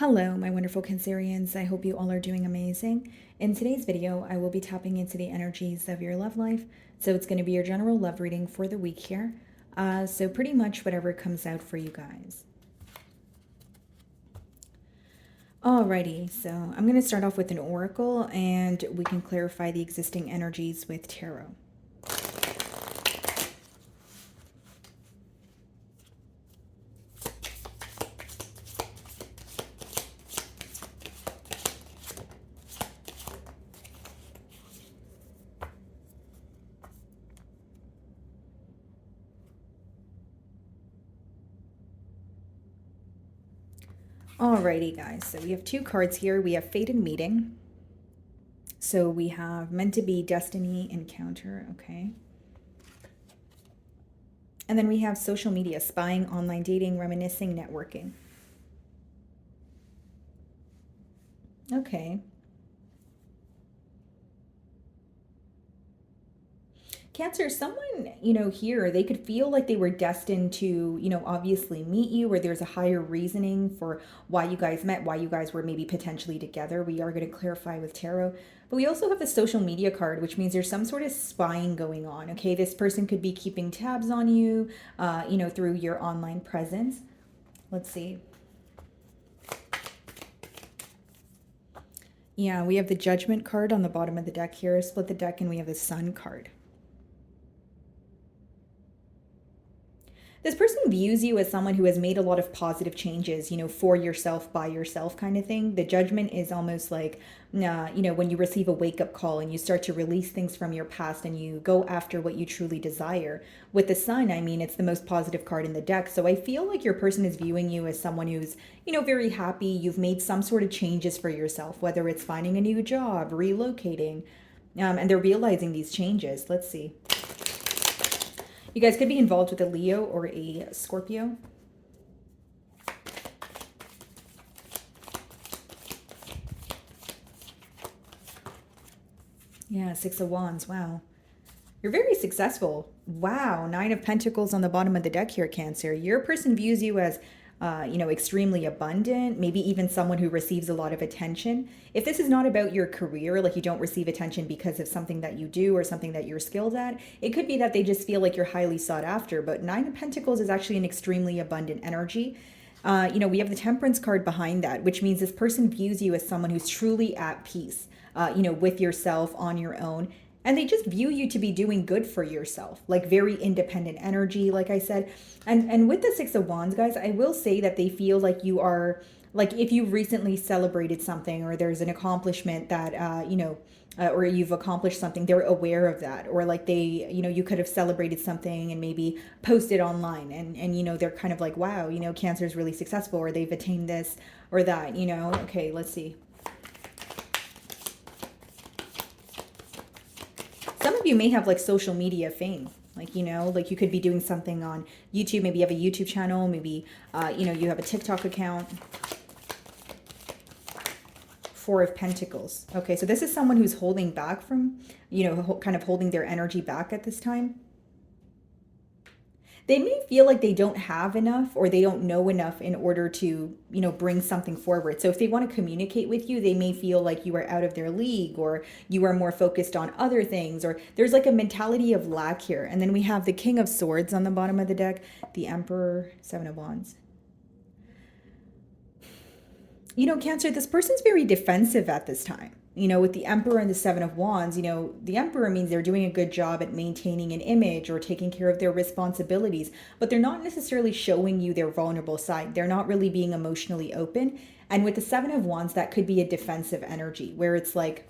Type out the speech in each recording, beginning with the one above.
Hello, my wonderful Cancerians. I hope you all are doing amazing. In today's video, I will be tapping into the energies of your love life. So it's going to be your general love reading for the week here. So pretty much whatever comes out for you guys. Alrighty, so I'm going to start off with an oracle and we can clarify the existing energies with tarot. Alrighty, guys, so we have two cards here. We have Fated Meeting. So we have Meant to Be, Destiny, Encounter, okay. And then we have Social Media, Spying, Online Dating, Reminiscing, Networking. Okay. Cancer, someone, here, they could feel like they were destined to, obviously meet you, or there's a higher reasoning for why you guys met, why you guys were maybe potentially together. We are going to clarify with tarot. But we also have the social media card, which means there's some sort of spying going on. Okay, this person could be keeping tabs on you, through your online presence. Let's see. Yeah, we have the Judgment card on the bottom of the deck here. Split the deck and we have the Sun card. This person views you as someone who has made a lot of positive changes, for yourself, by yourself kind of thing. The Judgment is almost like, when you receive a wake up call and you start to release things from your past and you go after what you truly desire. With the Sun, I mean, it's the most positive card in the deck. So I feel like your person is viewing you as someone who's, very happy. You've made some sort of changes for yourself, whether it's finding a new job, relocating, and they're realizing these changes. Let's see. You guys could be involved with a Leo or a Scorpio. Yeah, Six of Wands. Wow. You're very successful. Wow. Nine of Pentacles on the bottom of the deck here, Cancer. Your person views you as extremely abundant, maybe even someone who receives a lot of attention. If this is not about your career, like you don't receive attention because of something that you do or something that you're skilled at, it could be that they just feel like you're highly sought after. But Nine of Pentacles is actually an extremely abundant energy. We have the Temperance card behind that, which means this person views you as someone who's truly at peace, with yourself on your own. And they just view you to be doing good for yourself, like very independent energy, like I said. And with the Six of Wands, guys, I will say that they feel like you are, like if you recently celebrated something or there's an accomplishment that, or you've accomplished something, they're aware of that. Or like they, you could have celebrated something and maybe posted online and they're kind of like, wow, Cancer is really successful or they've attained this or that, Okay, let's see. Some of you may have like social media fame, like you could be doing something on YouTube. Maybe you have a YouTube channel, maybe you have a TikTok account. Four of Pentacles. Okay, so this is someone who's holding back from, kind of holding their energy back at this time. They may feel like they don't have enough or they don't know enough in order to, bring something forward. So if they want to communicate with you, they may feel like you are out of their league or you are more focused on other things, or there's like a mentality of lack here. And then we have the King of Swords on the bottom of the deck, the Emperor, Seven of Wands. Cancer, this person's very defensive at this time. With the Emperor and the Seven of Wands, the Emperor means they're doing a good job at maintaining an image or taking care of their responsibilities, but they're not necessarily showing you their vulnerable side. They're not really being emotionally open. And with the Seven of Wands, that could be a defensive energy where it's like,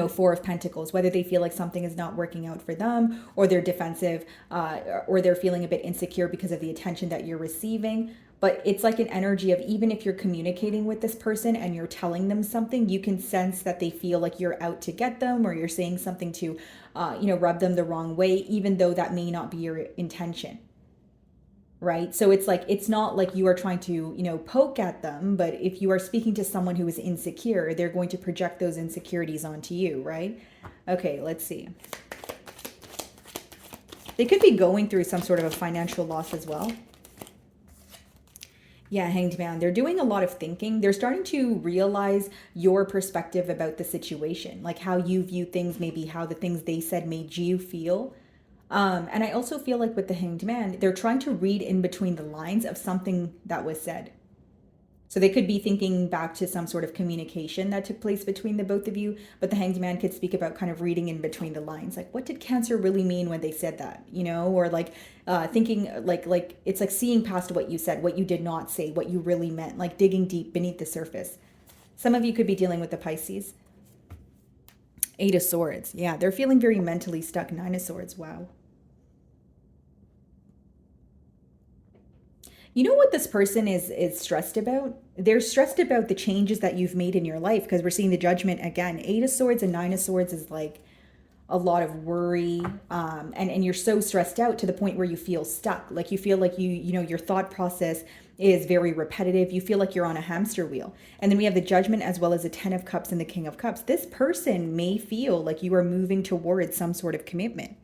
Four of Pentacles, whether they feel like something is not working out for them or they're defensive, or they're feeling a bit insecure because of the attention that you're receiving. But it's like an energy of, even if you're communicating with this person and you're telling them something, you can sense that they feel like you're out to get them or you're saying something to, rub them the wrong way, even though that may not be your intention. Right? So it's like, it's not like you are trying to, poke at them, but if you are speaking to someone who is insecure, they're going to project those insecurities onto you, right? Okay, let's see. They could be going through some sort of a financial loss as well. Yeah, Hanged Man. They're doing a lot of thinking. They're starting to realize your perspective about the situation, like how you view things, maybe how the things they said made you feel. And I also feel like with the Hanged Man, they're trying to read in between the lines of something that was said. So they could be thinking back to some sort of communication that took place between the both of you, but the Hanged Man could speak about kind of reading in between the lines, like what did Cancer really mean when they said that, you know, or like thinking like it's like seeing past what you said, what you did not say, what you really meant, like digging deep beneath the surface. Some of you could be dealing with the Pisces. Eight of Swords. Yeah, they're feeling very mentally stuck. Nine of Swords. Wow. You know what this person is stressed about? They're stressed about the changes that you've made in your life because we're seeing the Judgment again. Eight of Swords and Nine of Swords is like a lot of worry, and you're so stressed out to the point where you feel stuck. Like you feel like you know your thought process is very repetitive. You feel like you're on a hamster wheel. And then we have the Judgment as well as the Ten of Cups and the King of Cups. This person may feel like you are moving towards some sort of commitment.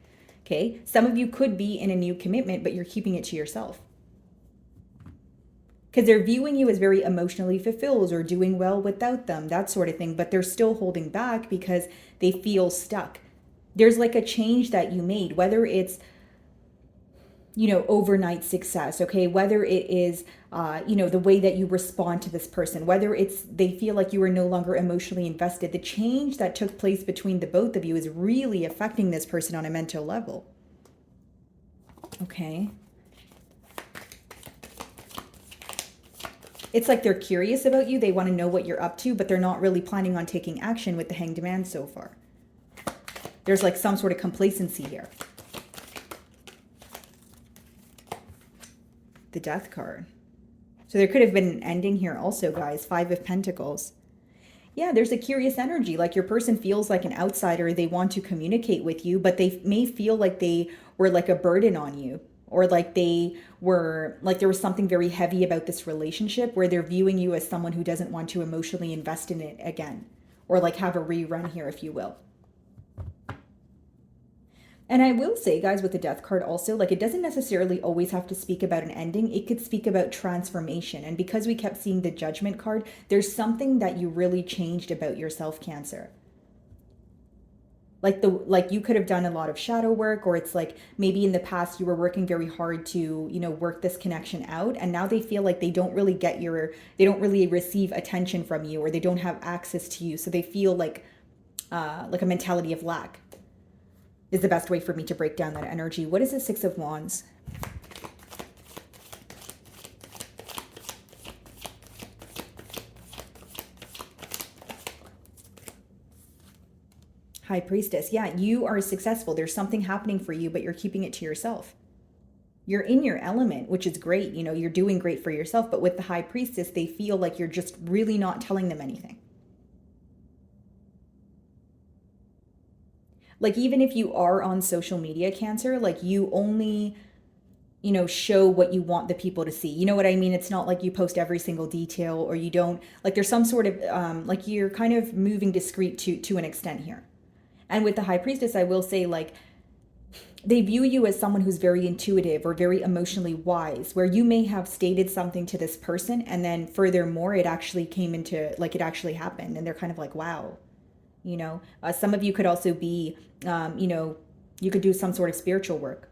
Okay, some of you could be in a new commitment, but you're keeping it to yourself because they're viewing you as very emotionally fulfilled or doing well without them, that sort of thing. But they're still holding back because they feel stuck. There's like a change that you made, whether it's, you know, overnight success, okay, whether it is, you know, the way that you respond to this person, whether it's they feel like you are no longer emotionally invested. The change that took place between the both of you is really affecting this person on a mental level. Okay. It's like they're curious about you. They want to know what you're up to, but they're not really planning on taking action with the Hanged Man so far. There's like some sort of complacency here. The Death card. So there could have been an ending here also, guys. Five of Pentacles. Yeah, there's a curious energy. Like your person feels like an outsider. They want to communicate with you, but they may feel like they were like a burden on you. Or like they were, like there was something very heavy about this relationship where they're viewing you as someone who doesn't want to emotionally invest in it again. Or like have a rerun here, if you will. And I will say, guys, with the Death card also, like it doesn't necessarily always have to speak about an ending. It could speak about transformation. And because we kept seeing the Judgment card, there's something that you really changed about yourself, Cancer. Like you could have done a lot of shadow work, or it's like maybe in the past you were working very hard to, you know, work this connection out, and now they feel like they don't really they don't really receive attention from you, or they don't have access to you, so they feel like a mentality of lack is the best way for me to break down that energy. What is the Six of Wands? High Priestess. Yeah, you are successful. There's something happening for you, but you're keeping it to yourself. You're in your element, which is great. You know, you're doing great for yourself. But with the High Priestess, they feel like you're just really not telling them anything. Like even if you are on social media, Cancer, like you only, you know, show what you want the people to see. You know what I mean? It's not like you post every single detail, or you don't, like there's some sort of like you're kind of moving discreet to an extent here. And with the High Priestess, I will say, like, they view you as someone who's very intuitive or very emotionally wise, where you may have stated something to this person, and then furthermore, it actually came into, like, it actually happened. And they're kind of like, wow, you know. Some of you could also be, you know, you could do some sort of spiritual work.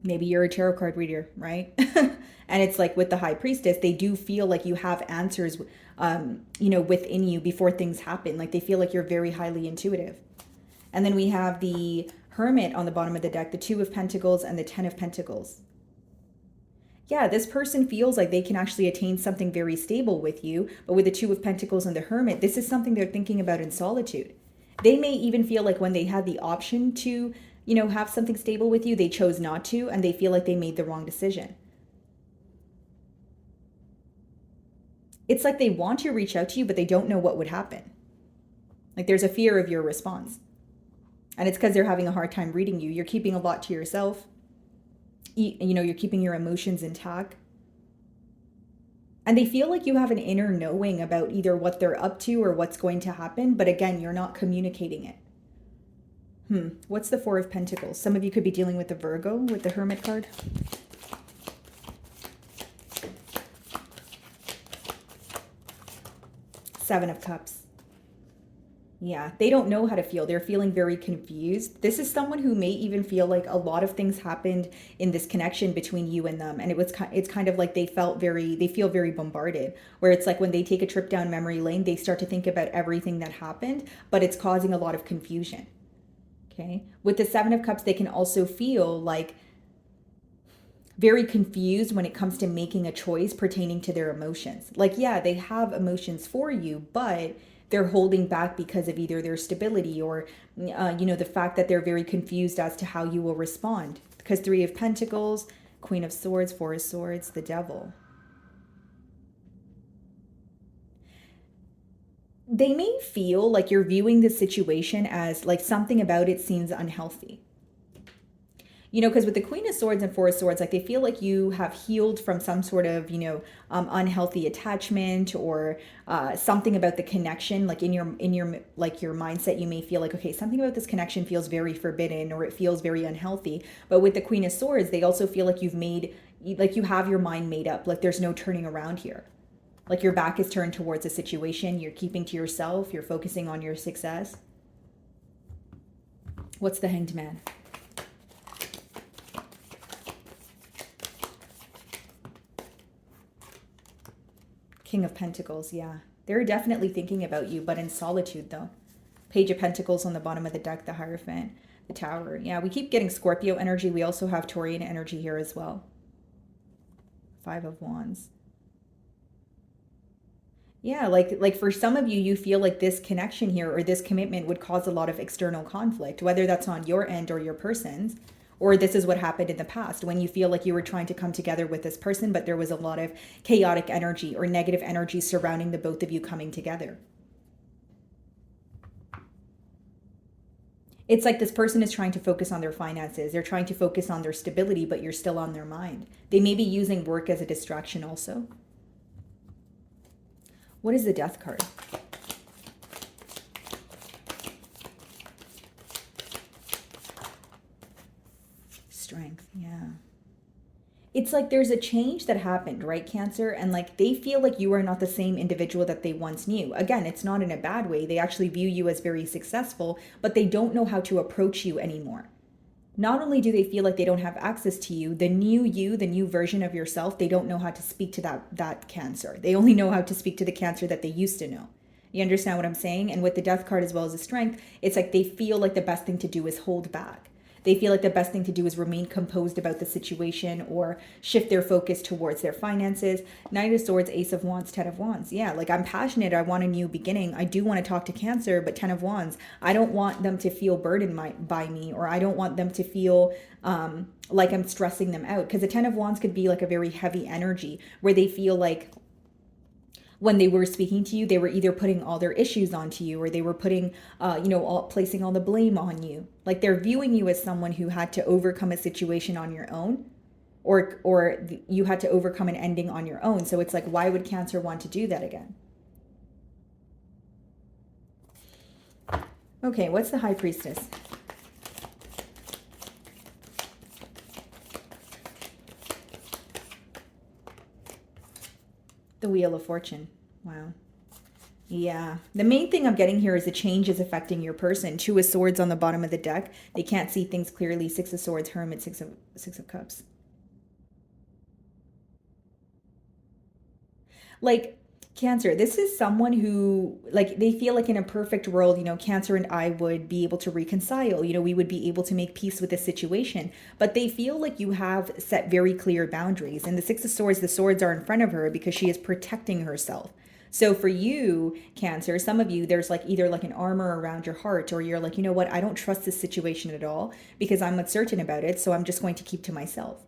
Maybe you're a tarot card reader, right? And it's like with the High Priestess, they do feel like you have answers, you know, within you before things happen. Like they feel like you're very highly intuitive. And then we have the Hermit on the bottom of the deck, the Two of Pentacles and the Ten of Pentacles. Yeah, this person feels like they can actually attain something very stable with you, but with the Two of Pentacles and the Hermit, this is something they're thinking about in solitude. They may even feel like when they had the option to, you know, have something stable with you, they chose not to, and they feel like they made the wrong decision. It's like they want to reach out to you, but they don't know what would happen. Like there's a fear of your response. And it's because they're having a hard time reading you. You're keeping a lot to yourself. You know, you're keeping your emotions intact. And they feel like you have an inner knowing about either what they're up to or what's going to happen. But again, you're not communicating it. What's the Four of Pentacles? Some of you could be dealing with the Virgo with the Hermit card. Seven of Cups. Yeah, they don't know how to feel. They're feeling very confused. This is someone who may even feel like a lot of things happened in this connection between you and them, and it's kind of like they feel very bombarded. Where it's like when they take a trip down memory lane, they start to think about everything that happened, but it's causing a lot of confusion. Okay? With the 7 of Cups, they can also feel like very confused when it comes to making a choice pertaining to their emotions. Like, yeah, they have emotions for you, but they're holding back because of either their stability or, the fact that they're very confused as to how you will respond. Because 3 of Pentacles, Queen of Swords, 4 of Swords, the Devil. They may feel like you're viewing the situation as like something about it seems unhealthy. Because with the Queen of Swords and 4 of Swords, like they feel like you have healed from some sort of, unhealthy attachment or something about the connection. Like in your like your mindset, you may feel like, okay, something about this connection feels very forbidden or it feels very unhealthy. But with the Queen of Swords, they also feel like you have your mind made up. Like there's no turning around here. Like your back is turned towards a situation. You're keeping to yourself. You're focusing on your success. What's the Hanged Man? King of Pentacles, yeah. They're definitely thinking about you, but in solitude, though. Page of Pentacles on the bottom of the deck, the Hierophant, the Tower. Yeah, we keep getting Scorpio energy. We also have Taurian energy here as well. 5 of Wands. Yeah, like for some of you, you feel like this connection here or this commitment would cause a lot of external conflict, whether that's on your end or your person's. Or this is what happened in the past when you feel like you were trying to come together with this person, but there was a lot of chaotic energy or negative energy surrounding the both of you coming together. It's like this person is trying to focus on their finances. They're trying to focus on their stability, but you're still on their mind. They may be using work as a distraction also. What is the Death card? Strength, yeah. It's like there's a change that happened, right, Cancer? And like they feel like you are not the same individual that they once knew. Again, it's not in a bad way. They actually view you as very successful, but they don't know how to approach you anymore. Not only do they feel like they don't have access to you, the new version of yourself, they don't know how to speak to that Cancer. They only know how to speak to the Cancer that they used to know. You understand what I'm saying? And with the Death card as well as the Strength, it's like they feel like the best thing to do is hold back. They feel like the best thing to do is remain composed about the situation or shift their focus towards their finances. Knight of Swords, Ace of Wands, 10 of Wands. Yeah, like I'm passionate. I want a new beginning. I do want to talk to Cancer, but 10 of Wands. I don't want them to feel burdened by me, or I don't want them to feel like I'm stressing them out. Because the 10 of Wands could be like a very heavy energy where they feel like when they were speaking to you, they were either putting all their issues onto you or they were putting, placing all the blame on you. Like they're viewing you as someone who had to overcome a situation on your own or you had to overcome an ending on your own. So it's like, why would Cancer want to do that again? Okay, what's the High Priestess? The Wheel of Fortune. Wow. Yeah. The main thing I'm getting here is the change is affecting your person. 2 of Swords on the bottom of the deck. They can't see things clearly. 6 of Swords, Hermit, 6 of Cups. Like Cancer, this is someone who, like, they feel like in a perfect world, Cancer and I would be able to reconcile, we would be able to make peace with the situation. But they feel like you have set very clear boundaries. And the 6 of Swords, the swords are in front of her because she is protecting herself. So for you, Cancer, some of you, there's like either like an armor around your heart, or you're like, you know what, I don't trust this situation at all because I'm uncertain about it. So I'm just going to keep to myself.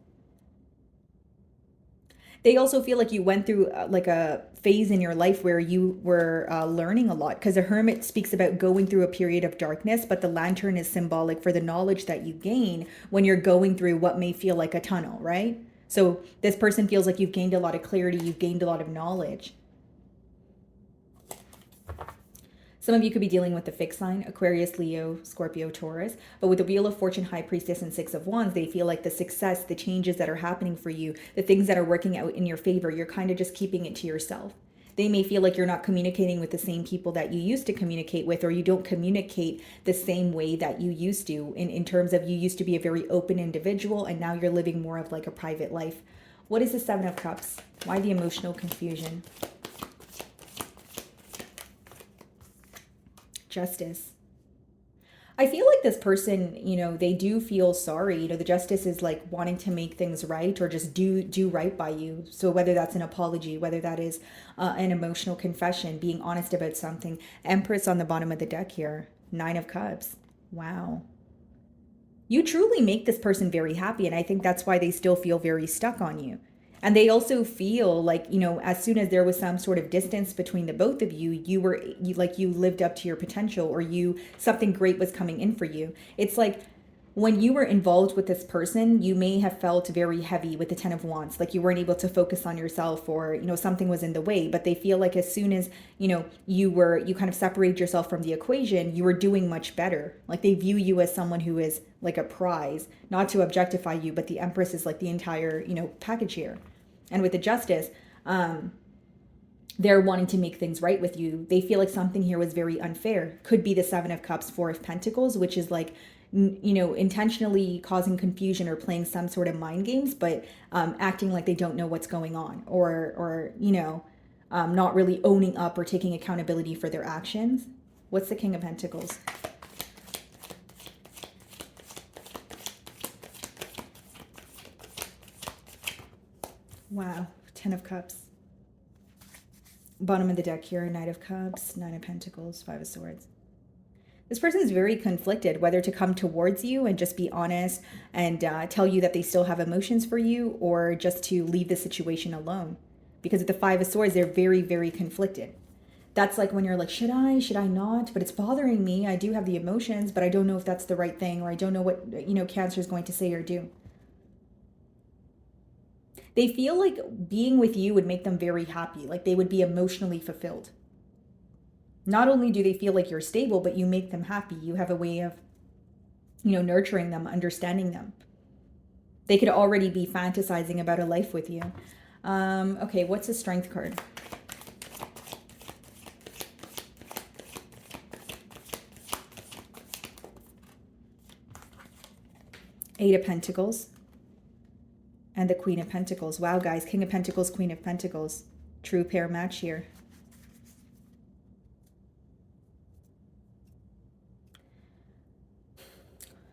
They also feel like you went through like a phase in your life where you were learning a lot, because a hermit speaks about going through a period of darkness, but the lantern is symbolic for the knowledge that you gain when you're going through what may feel like a tunnel, right? So this person feels like you've gained a lot of clarity, you've gained a lot of knowledge. Some of you could be dealing with the fixed sign, Aquarius, Leo, Scorpio, Taurus. But with the Wheel of Fortune, High Priestess, and 6 of Wands, they feel like the success, the changes that are happening for you, the things that are working out in your favor, you're kind of just keeping it to yourself. They may feel like you're not communicating with the same people that you used to communicate with, or you don't communicate the same way that you used to, in terms of you used to be a very open individual and now you're living more of like a private life. What is the Seven of Cups? Why the emotional confusion? Justice. I feel like this person, they do feel sorry. The justice is like wanting to make things right or just do right by you. So whether that's an apology, whether that is an emotional confession, being honest about something. Empress on the bottom of the deck here. Nine of Cups. Wow. You truly make this person very happy, and I think that's why they still feel very stuck on you. And they also feel like, as soon as there was some sort of distance between the both of you, you lived up to your potential, or something great was coming in for you. It's like when you were involved with this person, you may have felt very heavy with the Ten of Wands, like you weren't able to focus on yourself, or something was in the way. But they feel like as soon as you kind of separated yourself from the equation, you were doing much better. Like they view you as someone who is like a prize, not to objectify you, but the Empress is like the entire package here. And with the Justice, they're wanting to make things right with you. They feel like something here was very unfair. Could be the Seven of Cups, Four of Pentacles, which is like intentionally causing confusion or playing some sort of mind games, but acting like they don't know what's going on, or not really owning up or taking accountability for their actions. What's the King of Pentacles? Wow. Ten of Cups. Bottom of the deck here, Knight of Cups, Nine of Pentacles, Five of Swords. This person is very conflicted, whether to come towards you and just be honest and tell you that they still have emotions for you, or just to leave the situation alone. Because with the Five of Swords, they're very, very conflicted. That's like when you're like, should I not? But it's bothering me. I do have the emotions, but I don't know if that's the right thing, or I don't know what, Cancer is going to say or do. They feel like being with you would make them very happy, like they would be emotionally fulfilled. Not only do they feel like you're stable, but you make them happy. You have a way of, nurturing them, understanding them. They could already be fantasizing about a life with you. Okay, what's the Strength card? Eight of Pentacles. And the Queen of Pentacles. Wow, guys. King of Pentacles, Queen of Pentacles. True pair match here.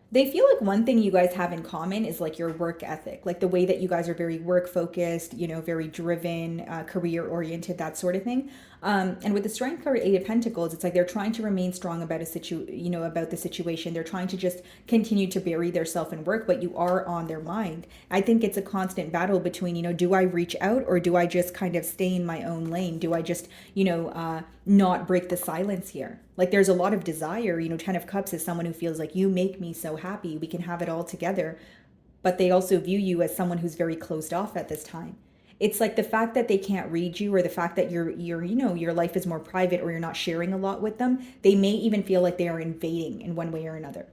They feel like one thing you guys have in common is like your work ethic, like the way that you guys are very work focused, very driven, career oriented, that sort of thing. And with the Strength card, Eight of Pentacles, it's like they're trying to remain strong about about the situation. They're trying to just continue to bury their self in work, but you are on their mind. I think it's a constant battle between, do I reach out, or do I just kind of stay in my own lane? Do I just, not break the silence here? Like there's a lot of desire. Ten of Cups is someone who feels like, you make me so happy, we can have it all together. But they also view you as someone who's very closed off at this time. It's like the fact that they can't read you, or the fact that your life is more private, or you're not sharing a lot with them. They may even feel like they are invading in one way or another.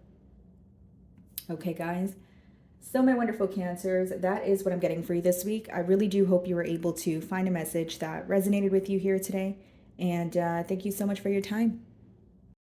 Okay, guys. So my wonderful Cancers, that is what I'm getting for you this week. I really do hope you were able to find a message that resonated with you here today. And thank you so much for your time.